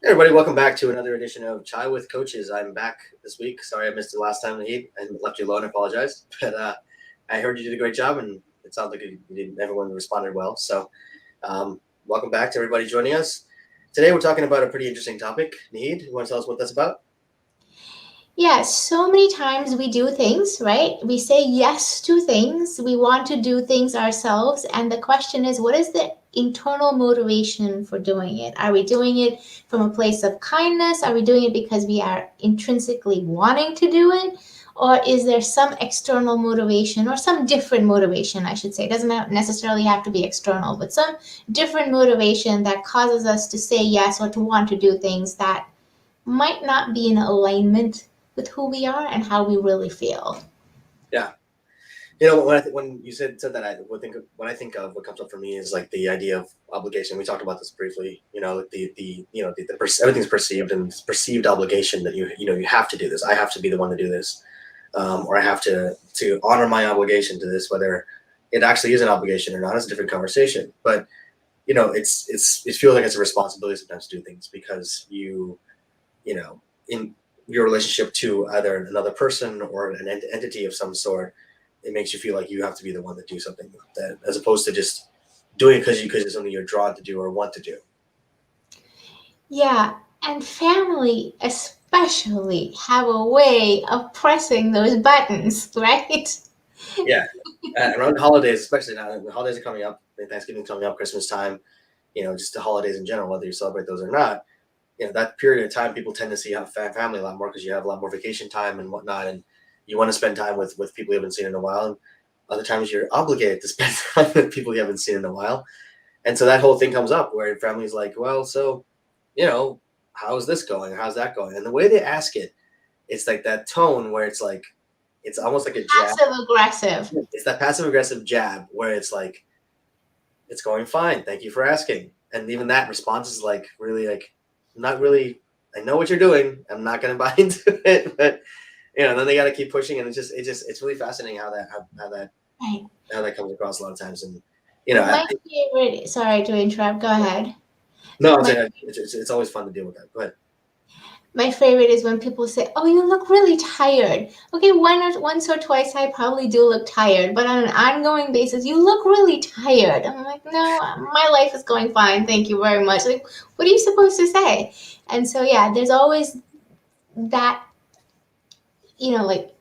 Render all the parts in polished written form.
Hey everybody, welcome back to another edition of Chai with Coaches. I'm back this week. Sorry I missed it last time, Naheed, and left you alone. I apologize. But I heard you did a great job, and it sounds like everyone responded well. So welcome back to everybody joining us. Today we're talking about a pretty interesting topic. Naheed, you want to tell us what that's about? Yeah, so many times we do things, right? We say yes to things. We want to do things ourselves. And the question is, what is the internal motivation for doing it? Are we doing it from a place of kindness? Are we doing it because we are intrinsically wanting to do it? Or is there some external motivation or some different motivation, I should say? It doesn't necessarily have to be external, but some different motivation that causes us to say yes or to want to do things that might not be in alignment with who we are and how we really feel. Yeah. When you said that, when I think of what comes up for me is like the idea of obligation. We talked about this briefly. Everything's perceived, and it's perceived obligation that you have to do this. I have to be the one to do this, or I have to honor my obligation to this, whether it actually is an obligation or not. It's a different conversation. But it feels like it's a responsibility sometimes to do things because in your relationship to either another person or an entity of some sort, it makes you feel like you have to be the one to do something that, as opposed to just doing it because it's something you're drawn to do or want to do. Yeah, and family especially have a way of pressing those buttons, right? Yeah, around holidays, especially now, the holidays are coming up. Thanksgiving's coming up, Christmas time. Just the holidays in general, whether you celebrate those or not. That period of time, people tend to see family a lot more because you have a lot more vacation time and whatnot, and you want to spend time with people you haven't seen in a while. And other times, you're obligated to spend time with people you haven't seen in a while, and so that whole thing comes up where family's like, "Well, so, you know, how's this going? How's that going?" And the way they ask it, it's like that tone where it's like, it's almost like a jab. Passive aggressive. It's that passive aggressive jab where it's like, "It's going fine. Thank you for asking." And even that response is like really like, not really. I know what you're doing. I'm not going to buy into it, but then they got to keep pushing, and it's really fascinating Right. how that comes across a lot of times. And My favorite, sorry to interrupt, go ahead. no, I'm My saying it's always fun to deal with that. Go ahead. My favorite is when people say, "Oh, you look really tired." Okay, once or twice I probably do look tired, but on an ongoing basis, "You look really tired." I'm like, "No, my life is going fine. Thank you very much." Like, what are you supposed to say? And so yeah, there's always that, like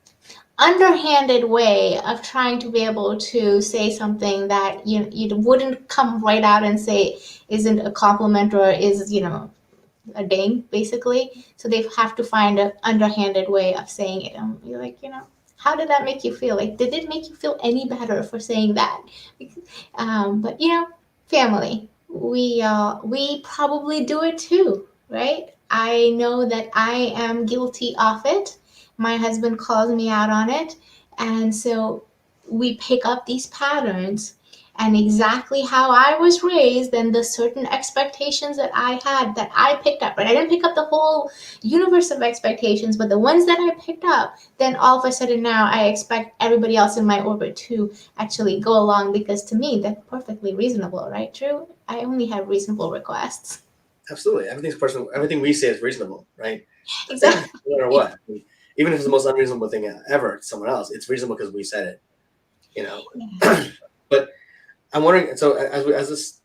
underhanded way of trying to be able to say something that you wouldn't come right out and say isn't a compliment or is, a ding, basically. So they have to find an underhanded way of saying it. And you're like, how did that make you feel? Like, did it make you feel any better for saying that? But family, we probably do it too, right? I know that I am guilty of it. My husband calls me out on it, and so we pick up these patterns and exactly how I was raised and the certain expectations that I had that I picked up, right? I didn't pick up the whole universe of expectations, but the ones that I picked up, then all of a sudden now I expect everybody else in my orbit to actually go along because to me that's perfectly reasonable, right? True. I only have reasonable requests. Absolutely, everything's personal. Everything we say is reasonable, right? No Exactly. matter what. I mean, even if it's the most unreasonable thing ever to someone else, it's reasonable because we said it. You know. But I'm wondering. So as this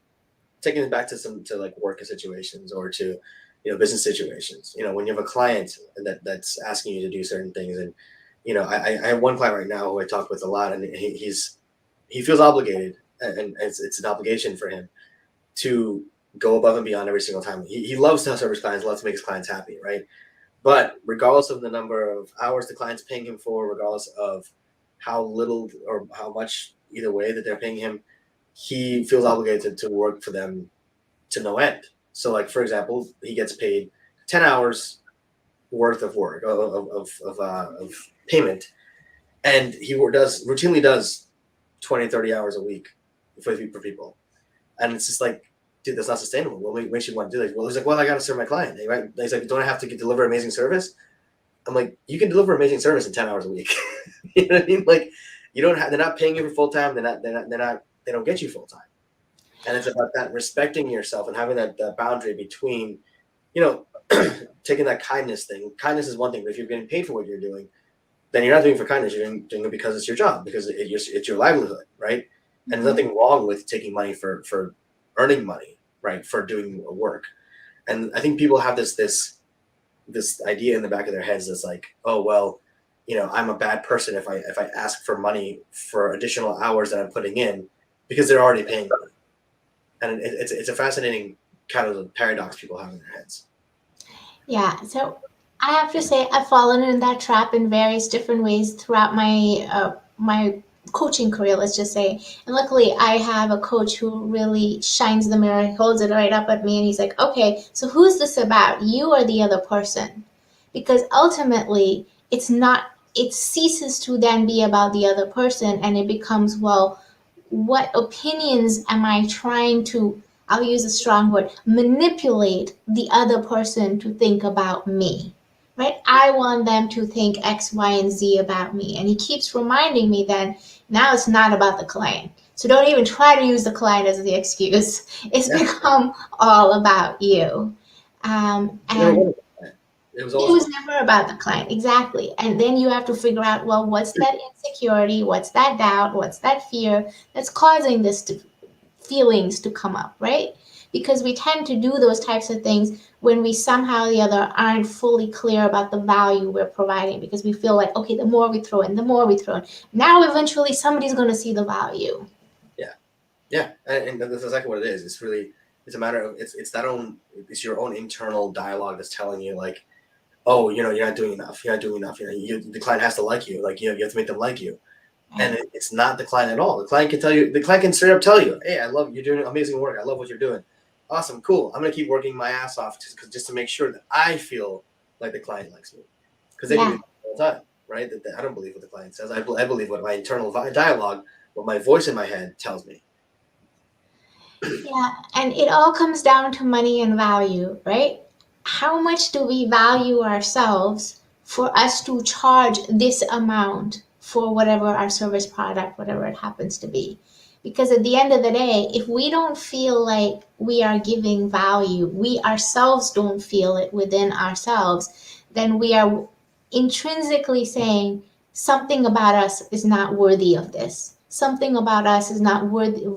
taking it back to like work situations or to business situations. When you have a client that's asking you to do certain things, and I have one client right now who I talk with a lot, and he feels obligated, and it's an obligation for him to go above and beyond every single time. He loves to serve his clients, loves to make his clients happy, right? But regardless of the number of hours the client's paying him for, regardless of how little or how much either way that they're paying him, he feels obligated to work for them to no end. So, like for example, he gets paid 10 hours worth of work of payment, and he routinely does 20, 30 hours a week for people, and it's just like, dude, that's not sustainable. What makes you want to do that? Well, he's like, well, I got to serve my client, right? He's like, don't I have to deliver amazing service? I'm like, you can deliver amazing service in 10 hours a week. You know what I mean? Like, you don't have. They're not paying you for full time. They don't get you full time. And it's about that respecting yourself and having that boundary between you know, taking that kindness thing. Kindness is one thing, but if you're getting paid for what you're doing, then you're not doing it for kindness. You're doing it because it's your job, because it's your livelihood, right? And there's nothing wrong with taking money for earning money, right? For doing work. And I think people have this idea in the back of their heads that's like, oh well, I'm a bad person if I ask for money for additional hours that I'm putting in because they're already paying me. And it's a fascinating kind of paradox people have in their heads. Yeah, so I have to say I've fallen in that trap in various different ways throughout my coaching career, let's just say. And luckily, I have a coach who really shines the mirror, holds it right up at me, and he's like, "Okay, so who's this about? You or the other person?" Because ultimately, it's not. It ceases to then be about the other person, and it becomes, well, what opinions am I trying to, I'll use a strong word, manipulate the other person to think about me, right? I want them to think X, Y, and Z about me. And he keeps reminding me that now it's not about the client. So don't even try to use the client as the excuse. It's Yeah. become all about you. And It was it always was never about the client, exactly. And then you have to figure out, well, what's that insecurity? What's that doubt? What's that fear that's causing feelings to come up, right? Because we tend to do those types of things when we somehow or the other aren't fully clear about the value we're providing, because we feel like, okay, the more we throw in, the more we throw in. Now, eventually, somebody's going to see the value. yeah. Yeah, and that's exactly what it is. It's a matter of it's your own internal dialogue that's telling you like, oh, you're not doing enough. You're not doing enough. The client has to like you. Like, you have to make them like you. And Right? it's not the client at all. The client can tell you. The client can straight up tell you, "Hey, I love you. You're doing amazing work. I love what you're doing. Awesome, cool. I'm gonna keep working my ass off just to make sure that I feel like the client likes me, because they do Yeah. it all the time, right? That I don't believe what the client says. I believe what my internal dialogue, what my voice in my head tells me. Yeah, and it all comes down to money and value, right? How much do we value ourselves for us to charge this amount for whatever our service product, whatever it happens to be? Because at the end of the day, if we don't feel like we are giving value, we ourselves don't feel it within ourselves, then we are intrinsically saying something about us is not worthy of this. Something about us is not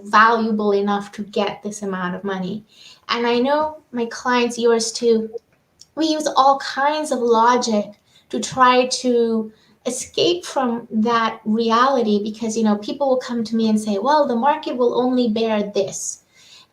valuable enough to get this amount of money. And I know my clients, yours too, we use all kinds of logic to try to escape from that reality, because people will come to me and say, well, the market will only bear this.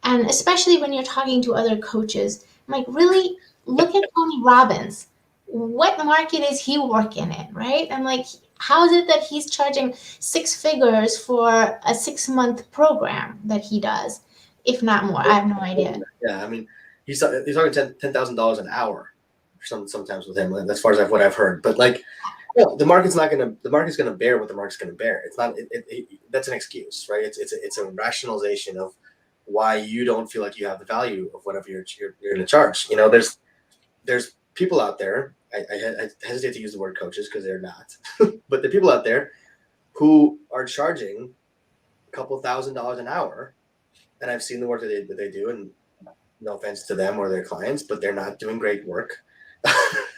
And especially when you're talking to other coaches, I'm like, really, look at Tony Robbins. What market is he working in, right? I'm like, how is it that he's charging six figures for a 6 month program that he does, if not more? I have no idea. Yeah, I mean, he's talking $10,000 an hour, sometimes with him, as far as what I've heard. But like, the market's gonna bear what the market's gonna bear. It's not that's an excuse, right? It's a rationalization of why you don't feel like you have the value of whatever you're going to charge. There's people out there. I hesitate to use the word coaches because they're not, but the people out there who are charging a couple $1,000s an hour, and I've seen the work that they do, and no offense to them or their clients, but they're not doing great work.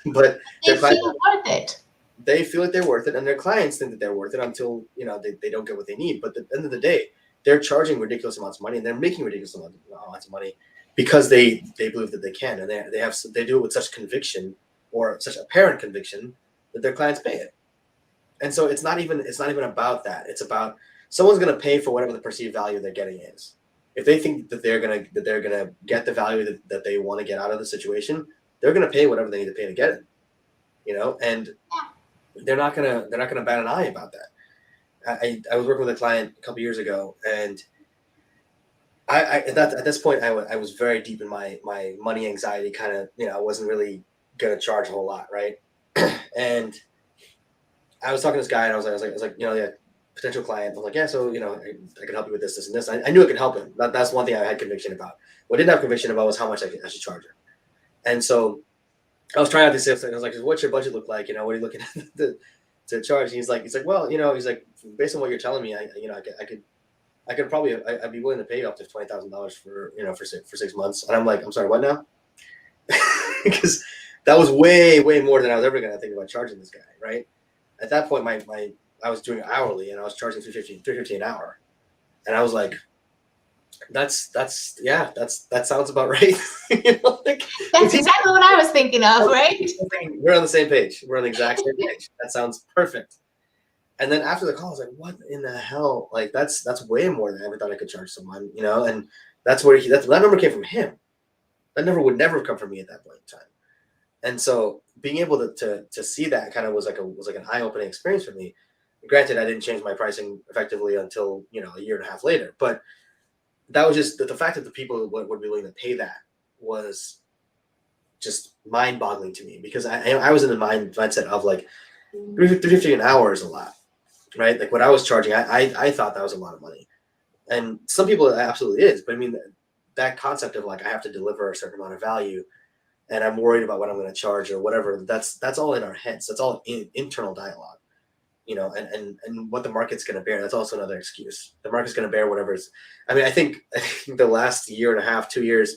But They their clients, feel worth it. they feel like they're worth it, and their clients think that they're worth it until they don't get what they need. But at the end of the day, they're charging ridiculous amounts of money, and they're making ridiculous amounts of money because they believe that they can, and they do it with such conviction, or such apparent conviction, that their clients pay it. And so it's not even about that. It's about someone's going to pay for whatever the perceived value they're getting is. If they think that they're gonna get the value that they want to get out of the situation, they're going to pay whatever they need to pay to get it. And they're not gonna bat an eye about that. I was working with a client a couple years ago, and at this point I was very deep in my money anxiety kind of. I wasn't really gonna charge a whole lot, right? And I was talking to this guy, and I was like, yeah, potential client. I was like, yeah, so I can help you with this, and this. I knew I could help him. That's one thing I had conviction about. What I didn't have conviction about was how much I should charge him. And so I was trying out these things. I was like, what's your budget look like? What are you looking at to charge? And he's like, well, he's like, based on what you're telling me, I could probably, I'd be willing to pay you up to $20,000 for 6 months. And I'm like, I'm sorry, what now? because that was way, way more than I was ever going to think about charging this guy, right? At that point, I was doing hourly and I was charging $350 an hour. And I was like, that sounds about right. That's exactly what I was thinking of, right? We're on the same page. We're on the exact same page. That sounds perfect. And then after the call, I was like, what in the hell? Like, that's way more than I ever thought I could charge someone, and that's where that number came from him. That number would never have come from me at that point in time. And so being able to see that kind of was like an eye-opening experience for me. Granted, I didn't change my pricing effectively until, a year and a half later, but that was just the fact that the people would be willing to pay that was just mind-boggling to me, because I was in the mindset of like $350 an hour is a lot, right? Like what I was charging, I thought that was a lot of money, and some people it absolutely is. But I mean, that concept of like I have to deliver a certain amount of value, and I'm worried about what I'm going to charge or whatever. That's all in our heads. That's all internal dialogue. And what the market's going to bear. That's also another excuse. The market's going to bear whatever's. I mean, I think the last year and a half, 2 years,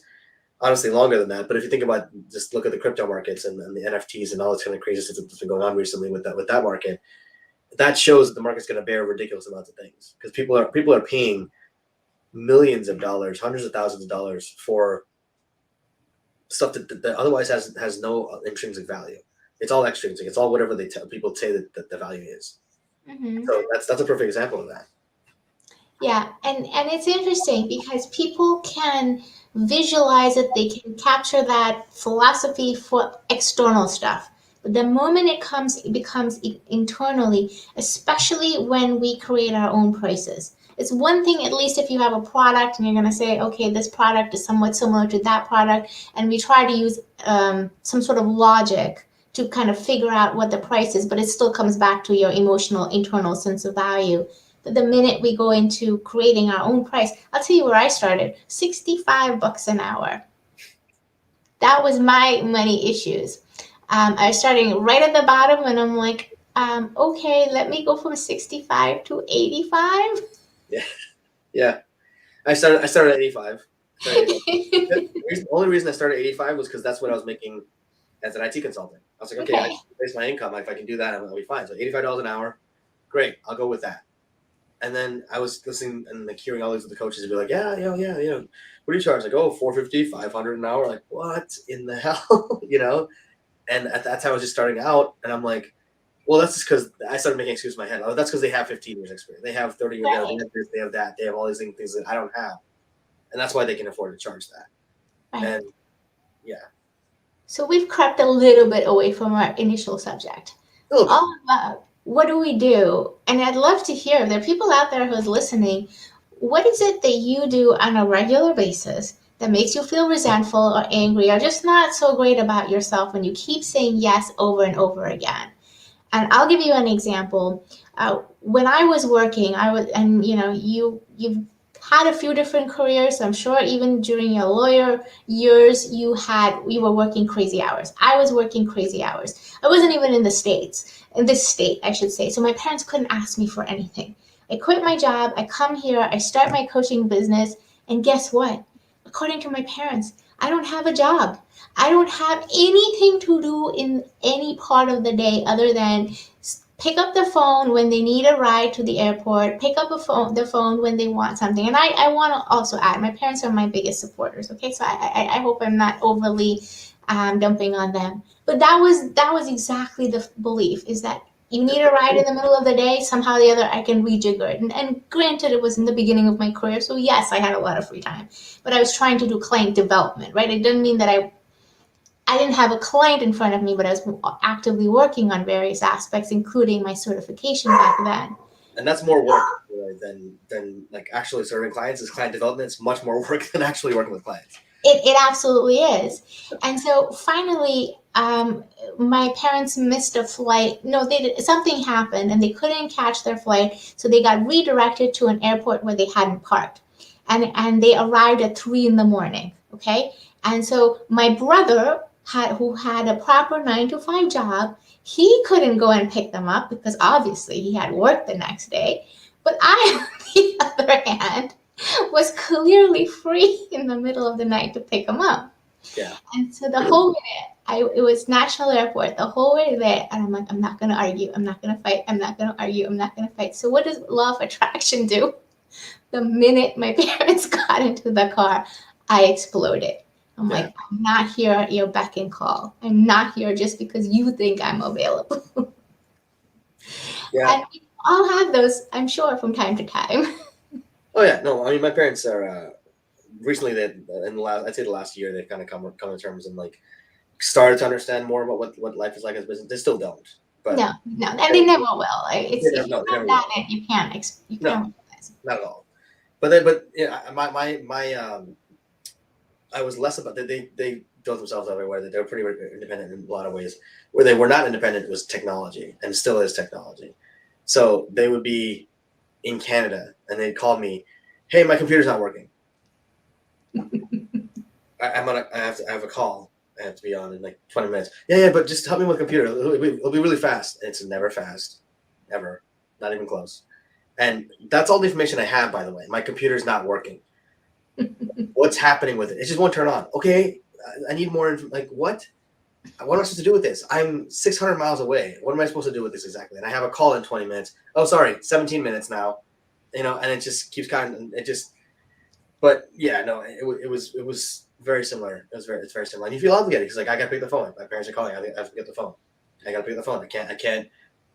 honestly longer than that. But if you think about, just look at the crypto markets and the NFTs and all this kind of crazy stuff that's been going on recently with that market, that shows that the market's going to bear ridiculous amounts of things, because people are paying millions of dollars, hundreds of thousands of dollars for stuff that otherwise has no intrinsic value. It's all extrinsic. It's all whatever people say that the value is. Mm-hmm. So that's a perfect example of that. Yeah, and it's interesting because people can visualize it, they can capture that philosophy for external stuff. But the moment it becomes internally, especially when we create our own prices. It's one thing, at least if you have a product and you're going to say, okay, this product is somewhat similar to that product, and we try to use some sort of logic to kind of figure out what the price is, but it still comes back to your emotional internal sense of value. But the minute we go into creating our own price, I'll tell you where I started, $65 an hour. That was my money issues. I was starting right at the bottom, and I'm like, okay, let me go from 65 to 85. Yeah. I started at 85. The only reason I started at 85 was because that's what I was making as an IT consultant. I was like, okay, I can base my income. If I can do that, I'll be fine. So $85 an hour, great, I'll go with that. And then I was listening and like hearing all these other coaches be like, yeah, what do you charge? Like, oh, $450, $500 an hour. Like, what in the hell, And at that time I was just starting out, and I'm like, well, that's just because I started making excuses in my head. Oh, that's because they have 15 years experience. They have 30 years. Right. They have that. They have all these things that I don't have, and that's why they can afford to charge that. Right. And yeah. So we've crept a little bit away from our initial subject. All about what do we do? And I'd love to hear if there are people out there who's listening. What is it that you do on a regular basis that makes you feel resentful or angry or just not so great about yourself when you keep saying yes over and over again? And I'll give you an example. When I was working, you've had a few different careers. I'm sure even during your lawyer years, you were working crazy hours. I was working crazy hours. I wasn't even in this state, I should say. So my parents couldn't ask me for anything. I quit my job. I come here. I start my coaching business. And guess what? According to my parents, I don't have a job. I don't have anything to do in any part of the day other than pick up the phone when they need a ride to the airport, pick up the phone when they want something. And I want to also add, my parents are my biggest supporters, okay? So I hope I'm not overly dumping on them. But that was exactly the belief, is that you need a ride in the middle of the day, somehow or the other I can rejigger it. And granted, it was in the beginning of my career, so yes, I had a lot of free time. But I was trying to do client development, right? It didn't mean that I didn't have a client in front of me, but I was actively working on various aspects, including my certification back then. And that's more work than like actually serving clients. Is client development. It's much more work than actually working with clients. It absolutely is. And so finally, my parents missed a flight. No, something happened and they couldn't catch their flight. So they got redirected to an airport where they hadn't parked. And they arrived at 3 a.m, okay? And so my brother, who had a proper 9-to-5 job, he couldn't go and pick them up because obviously he had work the next day. But I, on the other hand, was clearly free in the middle of the night to pick them up. Yeah. And so the whole minute it was National Airport the whole way there, and I'm like, I'm not gonna argue, I'm not gonna fight, I'm not gonna argue, I'm not gonna fight. So what does law of attraction do? The minute my parents got into the car, I exploded. I'm Yeah. like, I'm not here at your beck and call. I'm not here just because you think I'm available. Yeah. And we all have those, I'm sure, from time to time. Oh yeah. No, I mean, my parents are recently, they in the last, I'd say the last year, they've kind of come to terms and like started to understand more about what life is like as a business. They still don't, but No, and they never will. It's they if never, you're no, they not never done will. it, you can't No, realize. not at all. But yeah, my I was less about that. They built themselves up everywhere. They were pretty independent in a lot of ways. Where they were not independent was technology, and still is technology. So they would be in Canada, and they'd call me, "Hey, my computer's not working. I have a call. I have to be on in like 20 minutes. Yeah, but just help me with the computer. It'll be really fast." And it's never fast, ever, not even close. And that's all the information I have, by the way. My computer's not working. What's happening with it? It just won't turn on. Okay, I need more. Like what? What am I supposed to do with this? I'm 600 miles away. What am I supposed to do with this exactly? And I have a call in 20 minutes. Oh, sorry, 17 minutes now. And it just keeps it just. But yeah, no, it was very similar. It's very similar. And you feel obligated because like I got to pick the phone. My parents are calling. I have to get the phone. I got to pick the phone. I can't.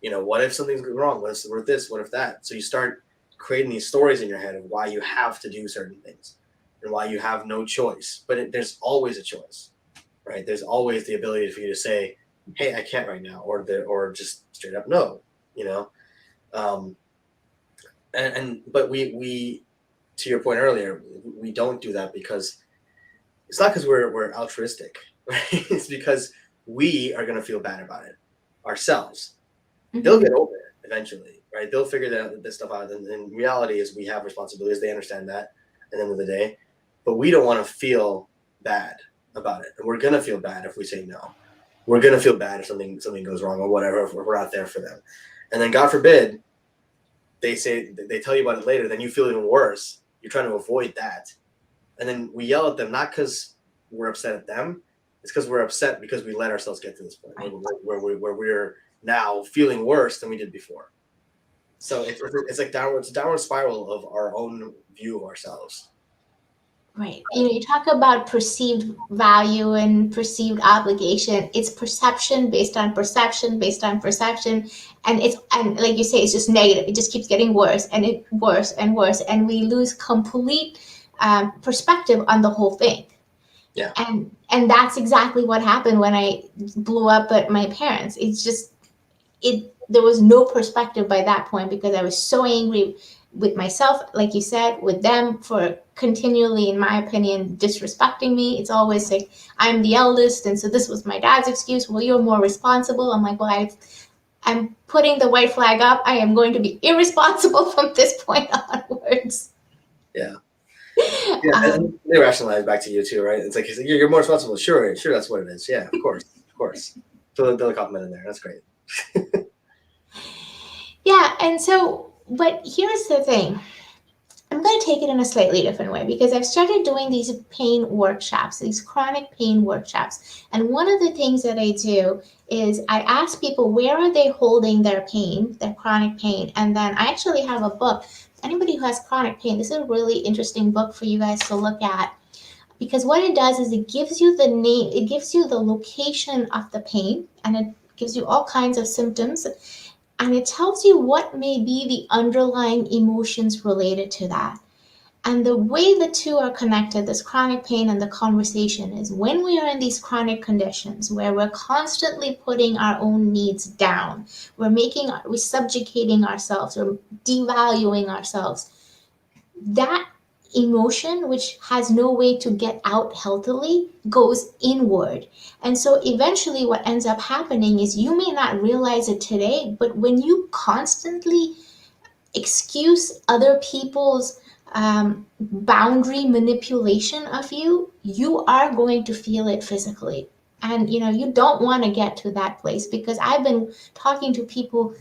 What if something's wrong? What if this? What if that? So you start creating these stories in your head of why you have to do certain things and why you have no choice. But there's always a choice, right? There's always the ability for you to say, "Hey, I can't right now," or just straight up no. You know, um, but we to your point earlier, we don't do that because it's not because we're altruistic, right? It's because we are going to feel bad about it ourselves. They'll get over it eventually, right? They'll figure this stuff out. And reality is we have responsibilities. They understand that at the end of the day, but we don't want to feel bad about it. And we're going to feel bad if we say no. We're going to feel bad if something goes wrong or whatever, if we're not there for them. And then God forbid, they tell you about it later, then you feel even worse. You're trying to avoid that. And then we yell at them, not because we're upset at them. It's because we're upset because we let ourselves get to this point where we're now feeling worse than we did before. So it's like it's a downward spiral of our own view of ourselves. Right. You talk about perceived value and perceived obligation. It's perception based on perception based on perception. And like you say, it's just negative. It just keeps getting worse and worse and worse. And we lose complete perspective on the whole thing. Yeah. And that's exactly what happened when I blew up at my parents. It's just there was no perspective by that point because I was so angry with myself, like you said, with them for continually, in my opinion, disrespecting me. It's always like I'm the eldest, and so this was my dad's excuse. Well, you're more responsible. I'm like, well, I'm putting the white flag up. I am going to be irresponsible from this point onwards. Yeah. Yeah, and they rationalize back to you too, right? It's like you're more responsible. Sure, that's what it is. Yeah, of course. Throw a compliment in there. That's great. Yeah, and so, but here's the thing. I'm going to take it in a slightly different way because I've started doing these pain workshops, these chronic pain workshops. And one of the things that I do is I ask people where are they holding their pain, their chronic pain. And then I actually have a book. Anybody who has chronic pain, this is a really interesting book for you guys to look at. Because what it does is it gives you the name, it gives you the location of the pain, and it gives you all kinds of symptoms. And it tells you what may be the underlying emotions related to that. And the way the two are connected, this chronic pain and the conversation, is when we are in these chronic conditions where we're constantly putting our own needs down, we're subjugating ourselves, we're devaluing ourselves. That emotion, which has no way to get out healthily, goes inward. And so eventually what ends up happening is you may not realize it today, but when you constantly excuse other people's boundary manipulation of you, you are going to feel it physically. And you don't want to get to that place because I've been talking to people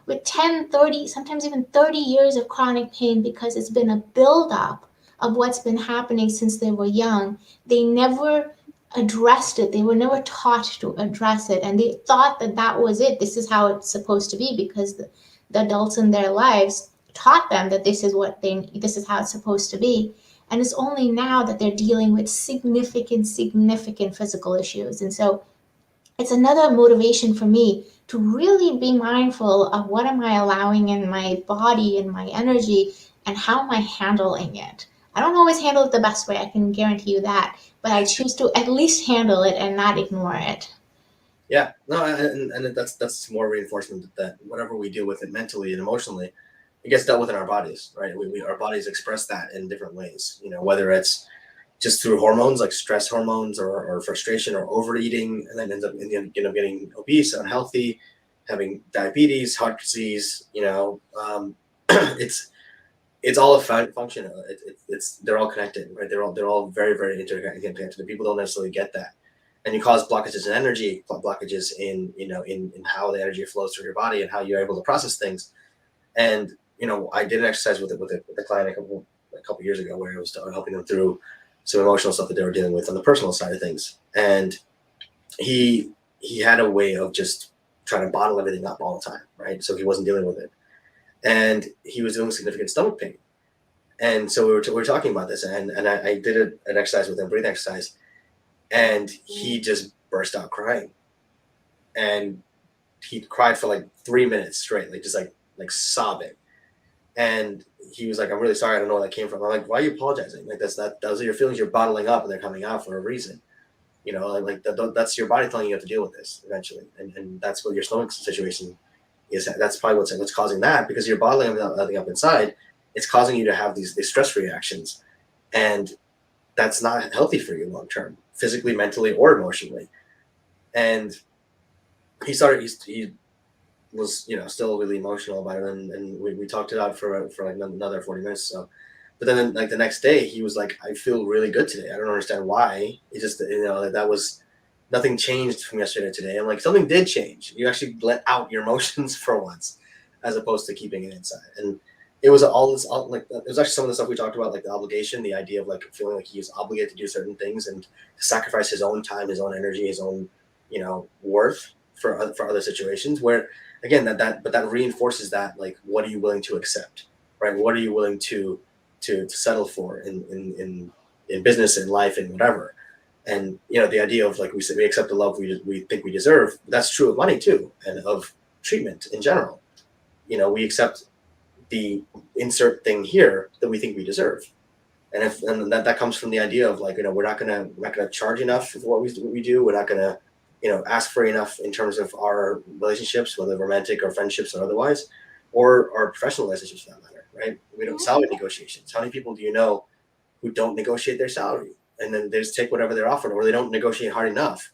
with 10, 30, sometimes even 30 years of chronic pain because it's been a buildup of what's been happening since they were young. They never addressed it. They were never taught to address it, and they thought that that was it. This is how it's supposed to be because the adults in their lives taught them that this is how it's supposed to be. And it's only now that they're dealing with significant physical issues. And so it's another motivation for me to really be mindful of what am I allowing in my body and my energy and how am I handling it. I don't always handle it the best way, I can guarantee you that, but I choose to at least handle it and not ignore it. Yeah, no, and that's more reinforcement that whatever we deal with it mentally and emotionally, it gets dealt with in our bodies, right? Our bodies express that in different ways, whether it's just through hormones like stress hormones or frustration or overeating, and then ends up getting obese, unhealthy, having diabetes, heart disease. It's all a function. They're all connected, right? They're all very very interconnected. People don't necessarily get that, and you cause blockages in energy, blockages in how the energy flows through your body and how you're able to process things. And I did an exercise with a client a couple years ago where I was helping them through some emotional stuff that they were dealing with on the personal side of things. And he had a way of just trying to bottle everything up all the time, right? So he wasn't dealing with it. And he was doing significant stomach pain. And so we were talking about this, and I did an exercise with him, breathing exercise, and he just burst out crying. And he cried for like 3 minutes straight, like just like sobbing. And he was like, "I'm really sorry. I don't know where that came from." I'm like, "Why are you apologizing? Like those are your feelings you're bottling up, and they're coming out for a reason. That's your body telling you have to deal with this eventually, and that's what your stomach situation is. That's probably what's causing that, because you're bottling everything up inside. It's causing you to have these stress reactions, and that's not healthy for you long term, physically, mentally, or emotionally." And he was still really emotional about it, and we talked it out for like another 40 minutes or so. But then like the next day he was like, "I feel really good today. I don't understand why. It just that was nothing changed from yesterday to today." I'm like, something did change. You actually let out your emotions for once, as opposed to keeping it inside. And it was it was actually some of the stuff we talked about, like the obligation, the idea of like feeling like he was obligated to do certain things and to sacrifice his own time, his own energy, his own worth for other situations, where again that reinforces that, like, what are you willing to accept, right? What are you willing to settle for in business, in life, in whatever. And the idea of, like we said, we accept the love we think we deserve. That's true of money too, and of treatment in general. We accept the insert thing here that we think we deserve. And that comes from the idea of, like, we're not gonna charge enough for what we do. We're not gonna ask for enough in terms of our relationships, whether romantic or friendships or otherwise, or our professional relationships for that matter, right? We don't salary negotiations. How many people do you know who don't negotiate their salary, and then they just take whatever they're offered, or they don't negotiate hard enough,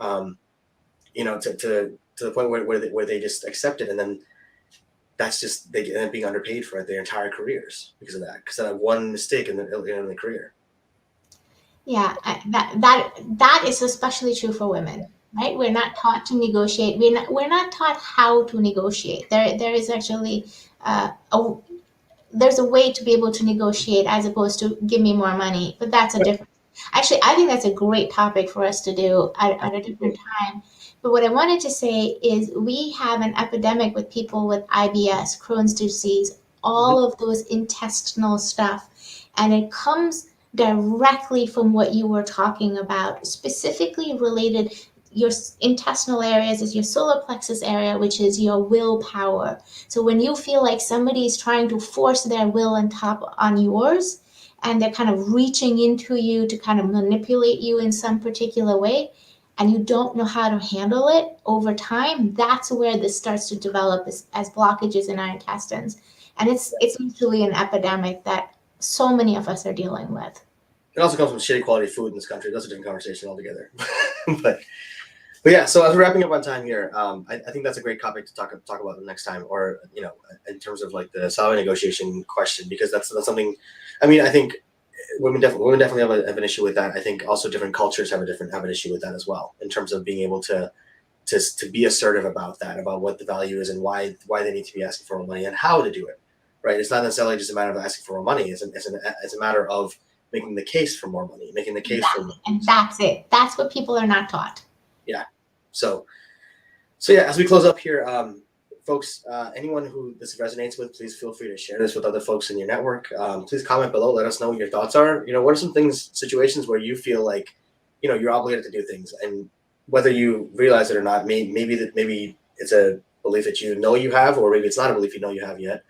to the point where they just accept it, and then that's just, they end up being underpaid for their entire careers because of that, because of that one mistake in the career. Yeah, that is especially true for women, right? We're not taught to negotiate. We're not taught how to negotiate. There is actually there's a way to be able to negotiate as opposed to give me more money, but that's a different. Actually, I think that's a great topic for us to do at a different time. But what I wanted to say is we have an epidemic with people with IBS, Crohn's disease, all of those intestinal stuff, and it comes directly from what you were talking about, specifically related. Your intestinal areas is your solar plexus area, which is your willpower. So when you feel like somebody's trying to force their will on yours, and they're kind of reaching into you to kind of manipulate you in some particular way, and you don't know how to handle it over time, that's where this starts to develop as blockages in our intestines. And it's usually an epidemic that so many of us are dealing with. It also comes from shitty quality food in this country. That's a different conversation altogether. but yeah, so as we're wrapping up on time here, I think that's a great topic to talk about the next time, or in terms of like the salary negotiation question, because that's something. I mean, I think women definitely have an issue with that. I think also different cultures have an issue with that as well, in terms of being able to be assertive about that, about what the value is and why they need to be asking for more money and how to do it. Right? It's not necessarily just a matter of asking for more money. It's a matter of making the case for more money, making the case for more. And that's it. That's what people are not taught. Yeah. So yeah, as we close up here, folks, anyone who this resonates with, please feel free to share this with other folks in your network. Please comment below. Let us know what your thoughts are. What are some situations where you feel like, you're obligated to do things, and whether you realize it or not, maybe it's a belief that you have, or maybe it's not a belief you have yet.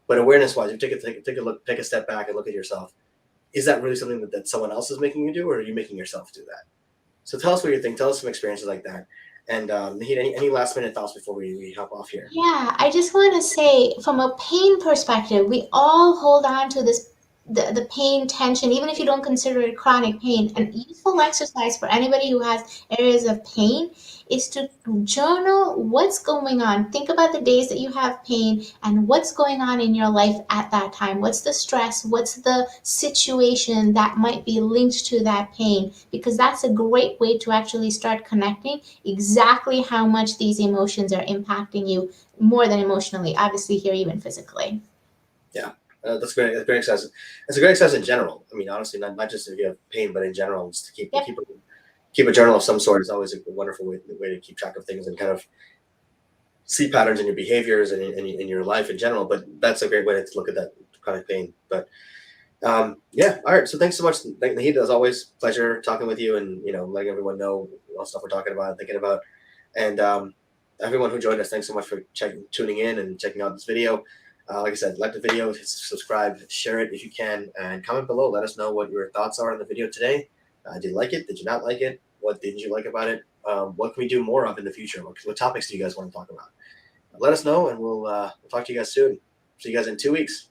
But awareness-wise, you take a look, take a step back and look at yourself. Is that really something that someone else is making you do, or are you making yourself do that? So tell us what you think. Tell us some experiences like that. And Nahid, any last minute thoughts before we hop off here? Yeah, I just want to say, from a pain perspective, we all hold on to the pain tension, even if you don't consider it chronic pain. An useful exercise for anybody who has areas of pain is to journal what's going on. Think about the days that you have pain and what's going on in your life at that time. What's the stress? What's the situation that might be linked to that pain? Because that's a great way to actually start connecting exactly how much these emotions are impacting you, more than emotionally, obviously here even physically. Yeah. That's great. That's great exercise. It's a great exercise in general. I mean, honestly, not just if you have pain, but in general, just to keep a journal of some sort is always a wonderful way to keep track of things and kind of see patterns in your behaviors and in your life in general. But that's a great way to look at that chronic pain. But yeah, all right. So thanks so much, Nahid. As always, pleasure talking with you, and letting everyone know what stuff we're talking about and thinking about. And everyone who joined us, thanks so much for tuning in and checking out this video. Like I said, like the video, subscribe, share it if you can, and comment below. Let us know what your thoughts are on the video today. Did you like it? Did you not like it? What didn't you like about it? What can we do more of in the future? What topics do you guys want to talk about? Let us know, and we'll talk to you guys soon. See you guys in 2 weeks.